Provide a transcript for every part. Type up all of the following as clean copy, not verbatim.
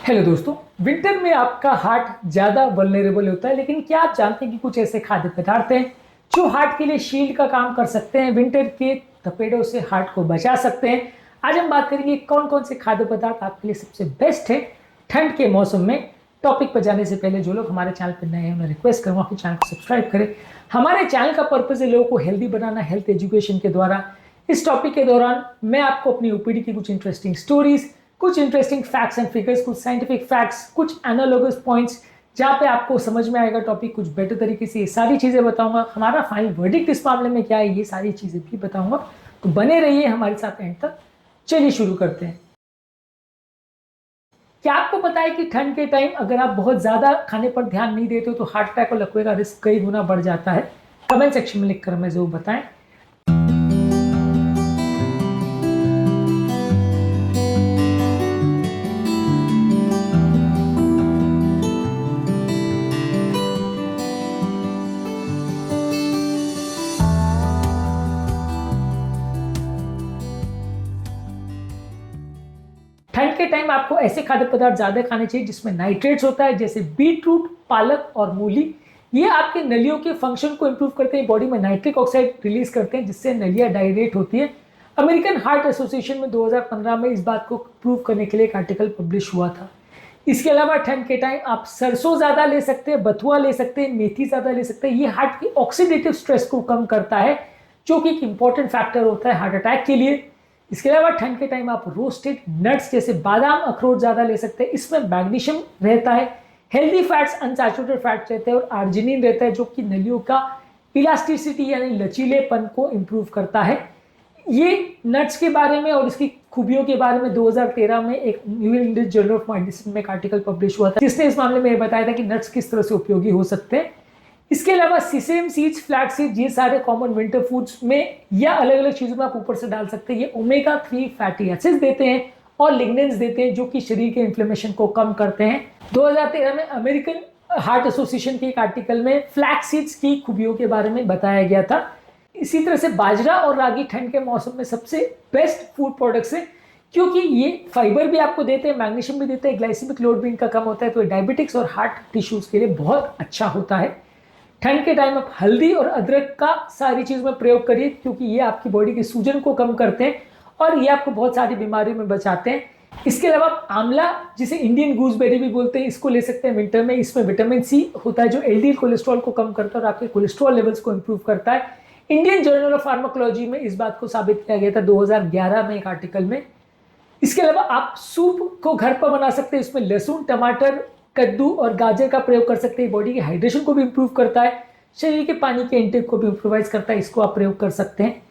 Hello दोस्तों। Winter में आपका हार्ट ज़्यादा वल्नरेबल होता है, लेकिन क्या आप जानते हैं कि कुछ ऐसे खाद्य पदार्थ हैं जो हार्ट के लिए शील्ड का काम कर सकते हैं, विंटर के थपेड़ों से हार्ट को बचा सकते हैं। आज हम बात करेंगे कौन कौन से खाद्य पदार्थ आपके लिए सबसे बेस्ट है ठंड के मौसम में। टॉपिक पर जाने से पहले जो लोग हमारे चैनल पर नए हैं उन्हें रिक्वेस्ट करूँगा कि चैनल को सब्सक्राइब करें। हमारे चैनल का पर्पज़ है लोगों को हेल्दी बनाना, हेल्थ एजुकेशन के द्वारा। इस टॉपिक के दौरान मैं आपको अपनी ओपीडी की कुछ इंटरेस्टिंग स्टोरीज, कुछ इंटरेस्टिंग फैक्ट्स एंड फिगर्स, कुछ साइंटिफिक फैक्ट्स, कुछ एनालॉगस पॉइंट्स जहां पे आपको समझ में आएगा टॉपिक कुछ बेटर तरीके से, ये सारी चीजें बताऊंगा। हमारा फाइनल वर्डिक्ट इस मामले में क्या है ये सारी चीजें भी बताऊंगा, तो बने रहिए हमारे साथ एंड तक। चलिए शुरू करते हैं। क्या आपको पता है कि ठंड के टाइम अगर आप बहुत ज्यादा खाने पर ध्यान नहीं देते हो तो हार्ट अटैक और लकवे का रिस्क कई गुना बढ़ जाता है? कमेंट सेक्शन में लिखकर हमें जरूर बताएं। ठंड के टाइम आपको ऐसे खाद्य पदार्थ ज्यादा खाने चाहिए जिसमें नाइट्रेट्स होता है, जैसे बीटरूट, पालक और मूली। ये आपके नलियों के फंक्शन को इंप्रूव करते हैं, बॉडी में नाइट्रिक ऑक्साइड रिलीज करते हैं जिससे नलियां डायलेट होती है। अमेरिकन हार्ट एसोसिएशन में 2015 में इस बात को प्रूव करने के लिए एक आर्टिकल पब्लिश हुआ था। इसके अलावा ठंड के टाइम आप सरसों ज्यादा ले सकते हैं, बथुआ ले सकते हैं, मेथी ज्यादा ले सकते हैं। ये हार्ट की ऑक्सीडेटिव स्ट्रेस को कम करता है, जो कि एक इंपॉर्टेंट फैक्टर होता है हार्ट अटैक के लिए। इसके अलावा ठंड के टाइम आप रोस्टेड नट्स जैसे बादाम, अखरोट ज्यादा ले सकते हैं। इसमें मैग्नीशियम रहता है, हेल्दी फैट्स, अनसैचुरेटेड फैट्स रहते हैं और आर्जिनिन रहता है, जो कि नलियों का इलास्टिसिटी यानी लचीलेपन को इंप्रूव करता है। ये नट्स के बारे में और इसकी खूबियों के बारे में 2013 में एक new England journal of medicine में एक आर्टिकल पब्लिश हुआ था, जिसने इस मामले में यह बताया था कि नट्स किस तरह से उपयोगी हो सकते हैं। इसके अलावा सीसेम सीड्स, फ्लैक्स सीड्स, ये सारे कॉमन विंटर फूड्स में या अलग अलग चीजों में आप ऊपर से डाल सकते हैं। ये ओमेगा 3 फैटी एसिड्स देते हैं और लिग्नेंस देते हैं, जो कि शरीर के इन्फ्लेमेशन को कम करते हैं। 2013 में अमेरिकन हार्ट एसोसिएशन के एक आर्टिकल में फ्लैक्स सीड्स की खूबियों के बारे में बताया गया था। इसी तरह से बाजरा और रागी ठंड के मौसम में सबसे बेस्ट फूड प्रोडक्ट्स है, क्योंकि ये फाइबर भी आपको देते हैं, मैग्नीशियम भी देते हैं, ग्लाइसेमिक लोड भी इनका कम होता है, तो डायबिटिक्स और हार्ट टिश्यूज के लिए बहुत अच्छा होता है। ठंड के टाइम आप हल्दी और अदरक का सारी चीज में प्रयोग करिए, क्योंकि ये आपकी बॉडी के सूजन को कम करते हैं और ये आपको बहुत सारी बीमारियों में बचाते हैं। इसके अलावा आंवला, जिसे इंडियन गूसबेरी भी बोलते हैं, इसको ले सकते हैं विंटर में। इसमें विटामिन सी होता है जो एलडीएल कोलेस्ट्रॉल को कम करता है और आपके कोलेस्ट्रॉल लेवल्स को इंप्रूव करता है। इंडियन जर्नल ऑफ फार्माकोलॉजी में इस बात को साबित किया गया था 2011 में एक आर्टिकल में। इसके अलावा आप सूप को घर पर बना सकते हैं, इसमें लहसुन, टमाटर, कद्दू और गाजर का प्रयोग कर सकते हैं। बॉडी की हाइड्रेशन को भी इंप्रूव करता है, शरीर के पानी के इंटेक को भी इंप्रूवाइज करता है, इसको आप प्रयोग कर सकते हैं।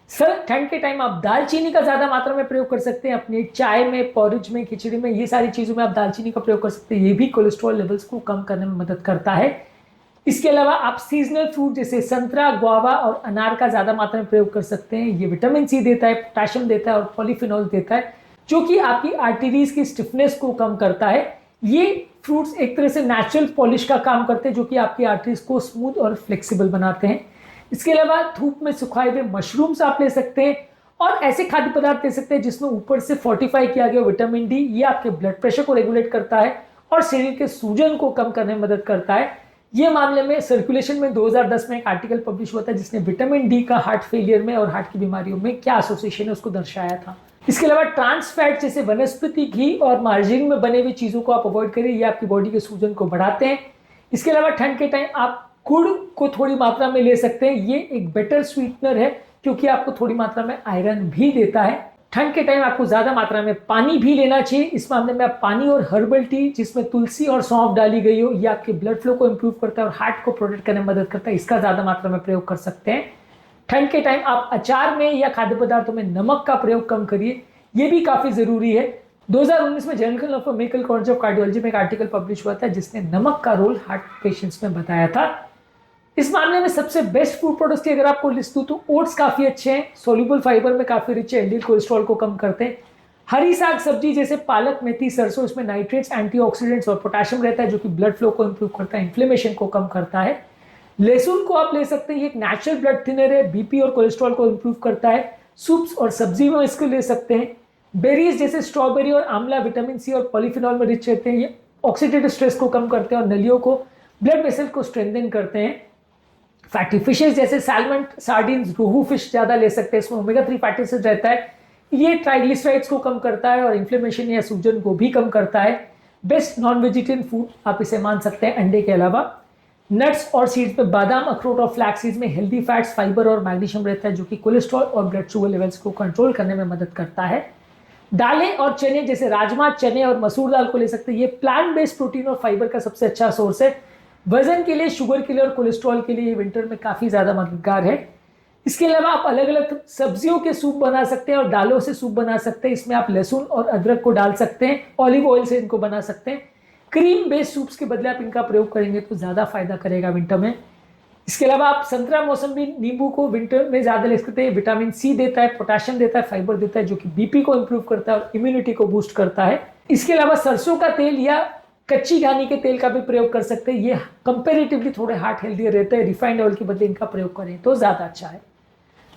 सर, ठंड के टाइम आप दालचीनी का ज्यादा मात्रा में प्रयोग कर सकते हैं, अपनी चाय में, पॉरिज में, खिचड़ी में, ये सारी चीजों में आप दालचीनी का प्रयोग कर सकते हैं। ये भी कोलेस्ट्रॉल लेवल्स को कम करने में मदद करता है। इसके अलावा आप सीजनल फ्रूट जैसे संतरा, गुआवा और अनार का ज्यादा मात्रा में प्रयोग कर सकते हैं। ये विटामिन सी देता है, पोटेशियम देता है और पॉलीफिनॉल देता है, जो कि आपकी आर्टरीज की स्टिफनेस को कम करता है। ये फ्रूट्स एक तरह से नेचुरल पॉलिश का काम करते हैं, जो कि आपकी आर्टरीज को स्मूथ और फ्लेक्सिबल बनाते हैं। इसके अलावा धूप में सुखाए हुए मशरूम्स आप ले सकते हैं और ऐसे खाद्य पदार्थ ले सकते हैं जिसमें ऊपर से फोर्टिफाई किया गया विटामिन डी। ये आपके ब्लड प्रेशर को रेगुलेट करता है और शरीर के सूजन को कम करने में मदद करता है। ये मामले में सर्कुलेशन में 2010 में एक आर्टिकल पब्लिश हुआ था, जिसने विटामिन डी का हार्ट फेलियर में और हार्ट की बीमारियों में क्या एसोसिएशन है उसको दर्शाया था। इसके अलावा ट्रांस फैट जैसे वनस्पति घी और मार्जिन में बने हुई चीजों को आप अवॉइड करिए, ये आपकी बॉडी के सूजन को बढ़ाते हैं। इसके अलावा ठंड के टाइम आप गुड़ को थोड़ी मात्रा में ले सकते हैं, ये एक बेटर स्वीटनर है क्योंकि आपको थोड़ी मात्रा में आयरन भी देता है। ठंड के टाइम आपको ज्यादा मात्रा में पानी भी लेना चाहिए। इस मामले में आप पानी और हर्बल टी जिसमें तुलसी और सौंफ डाली गई हो, ये आपके ब्लड फ्लो को इंप्रूव करता है और हार्ट को प्रोटेक्ट करने में मदद करता है, इसका ज्यादा मात्रा में प्रयोग कर सकते हैं। ठंड के टाइम आप अचार में या खाद्य पदार्थों में नमक का प्रयोग कम करिए, ये भी काफी जरूरी है। 2019 में journal of medical college of cardiology में एक आर्टिकल पब्लिश हुआ था, जिसने नमक का रोल हार्ट पेशेंट्स में बताया था। इस मामले में सबसे बेस्ट फूड प्रोडक्ट्स की अगर आपको लिस्ट दूं तो ओट्स काफी अच्छे हैं, सोल्यूबल फाइबर में काफी रिच है, एलडीएल कोलेस्ट्रॉल को कम करते हैं। हरी साग सब्जी जैसे पालक, मेथी, सरसों, इसमें नाइट्रेट्स, एंटीऑक्सीडेंट्स और पोटेशियम रहता है, जो कि ब्लड फ्लो को इंप्रूव करता है, इन्फ्लेमेशन को कम करता है। लहसुन को आप ले सकते हैं, ये एक नेचुरल ब्लड थिनर है, बीपी और कोलेस्ट्रॉल को इंप्रूव करता है। सूप्स और सब्जी में इसको ले सकते हैं। बेरीज जैसे स्ट्रॉबेरी और आंवला विटामिन सी और पॉलीफिनॉल में रिच रहते हैं। ये ऑक्सीडेटिव स्ट्रेस को कम करते हैं और नलियों को, ब्लड वेसल को स्ट्रेंथन करते हैं। फैटी फिशेस जैसे सैल्मन, सार्डिन्स, रोहू फिश ज़्यादा ले सकते हैं, इसमें ओमेगा 3 फैटी एसिड रहता है। ये ट्राइग्लिसराइड्स को कम करता है और इन्फ्लेमेशन या सूजन को भी कम करता है। बेस्ट नॉन वेजिटेरियन फूड आप इसे मान सकते हैं अंडे के अलावा। नट्स और सीड्स में बादाम, अखरोट और फ्लैक्स सीड्स में हेल्दी फैट्स, फाइबर और मैग्नीशियम रहता है जो कि कोलेस्ट्रॉल और ब्लड शुगर लेवल्स को कंट्रोल करने में मदद करता है। दालें और चने जैसे राजमा, चने और मसूर दाल को ले सकते हैं। ये प्लांट बेस्ड प्रोटीन और फाइबर का सबसे अच्छा सोर्स है। वजन के लिए, शुगर के लिए और कोलेस्ट्रॉल के लिए ये विंटर में काफ़ी ज़्यादा मददगार है। इसके अलावा आप अलग अलग सब्जियों के सूप बना सकते हैं और दालों से सूप बना सकते हैं। इसमें आप लहसुन और अदरक को डाल सकते हैं, ऑलिव ऑयल से इनको बना सकते हैं। क्रीम बेस्ड सूप्स के बदले आप इनका प्रयोग करेंगे तो ज़्यादा फायदा करेगा विंटर में। इसके अलावा आप संतरा, मौसमी, नींबू को विंटर में ज़्यादा ले सकते हैं। विटामिन सी देता है, पोटेशियम देता है, फाइबर देता है जो कि बीपी को इंप्रूव करता है और इम्यूनिटी को बूस्ट करता है। इसके अलावा सरसों का तेल या कच्ची घानी के तेल का भी प्रयोग कर सकते हैं। ये कंपेरेटिवली थोड़े हार्ट हेल्दियर रहते हैं। रिफाइंड ऑयल के बदले इनका प्रयोग करें तो ज़्यादा अच्छा है।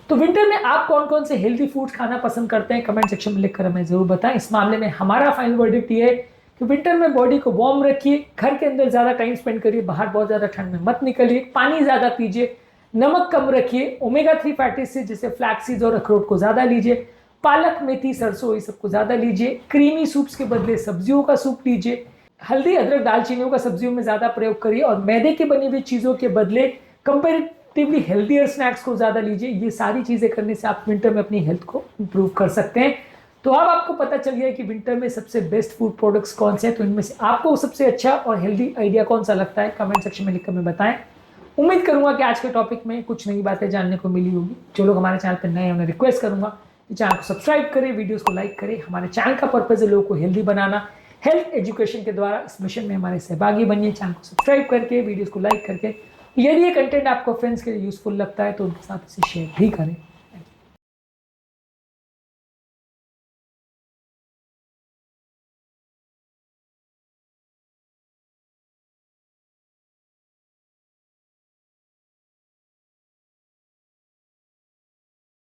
तो विंटर में आप कौन कौन से हेल्दी फूड्स खाना पसंद करते हैं, कमेंट सेक्शन में लिखकर हमें जरूर बताएं। इस मामले में हमारा फाइनल वर्डिक्ट ये है कि विंटर में बॉडी को वार्म रखिए, घर के अंदर ज़्यादा टाइम स्पेंड करिए, बाहर बहुत ज़्यादा ठंड में मत निकलिए, पानी ज़्यादा पीजिए, नमक कम रखिए, ओमेगा 3 फैटी एसिड जैसे फ्लैक्स सीड्स और अखरोट को ज़्यादा लीजिए, पालक, मेथी, सरसों ये सबको ज़्यादा लीजिए, क्रीमी सूप्स के बदले सब्जियों का सूप लीजिए, हल्दी, अदरक, दालचीनियों का सब्जियों में ज़्यादा प्रयोग करिए और मैदे की बनी हुई चीज़ों के बदले कंपेरेटिवली हेल्दियर स्नैक्स को ज़्यादा लीजिए। ये सारी चीज़ें करने से आप विंटर में अपनी हेल्थ को इंप्रूव कर सकते हैं। तो अब आपको पता चल गया कि विंटर में सबसे बेस्ट फूड प्रोडक्ट्स कौन से हैं। तो इनमें से आपको सबसे अच्छा और हेल्दी आइडिया कौन सा लगता है, कमेंट सेक्शन में लिखकर हमें बताएं। उम्मीद करूंगा कि आज के टॉपिक में कुछ नई बातें जानने को मिली होगी। जो लोग हमारे चैनल पर नए हैं उन्हें रिक्वेस्ट करूंगा कि चैनल को सब्सक्राइब करें, वीडियोस को लाइक करें। हमारे चैनल का पर्पज है लोगों को हेल्दी बनाना। हेल्थ एजुकेशन के द्वारा इस मिशन में हमारे सहभागी बनिए। चैनल को सब्सक्राइब करके, वीडियोस को लाइक करके। यदि ये कंटेंट आपको फ्रेंड्स के लिए यूजफुल लगता है तो उनके साथ इसे शेयर भी करें।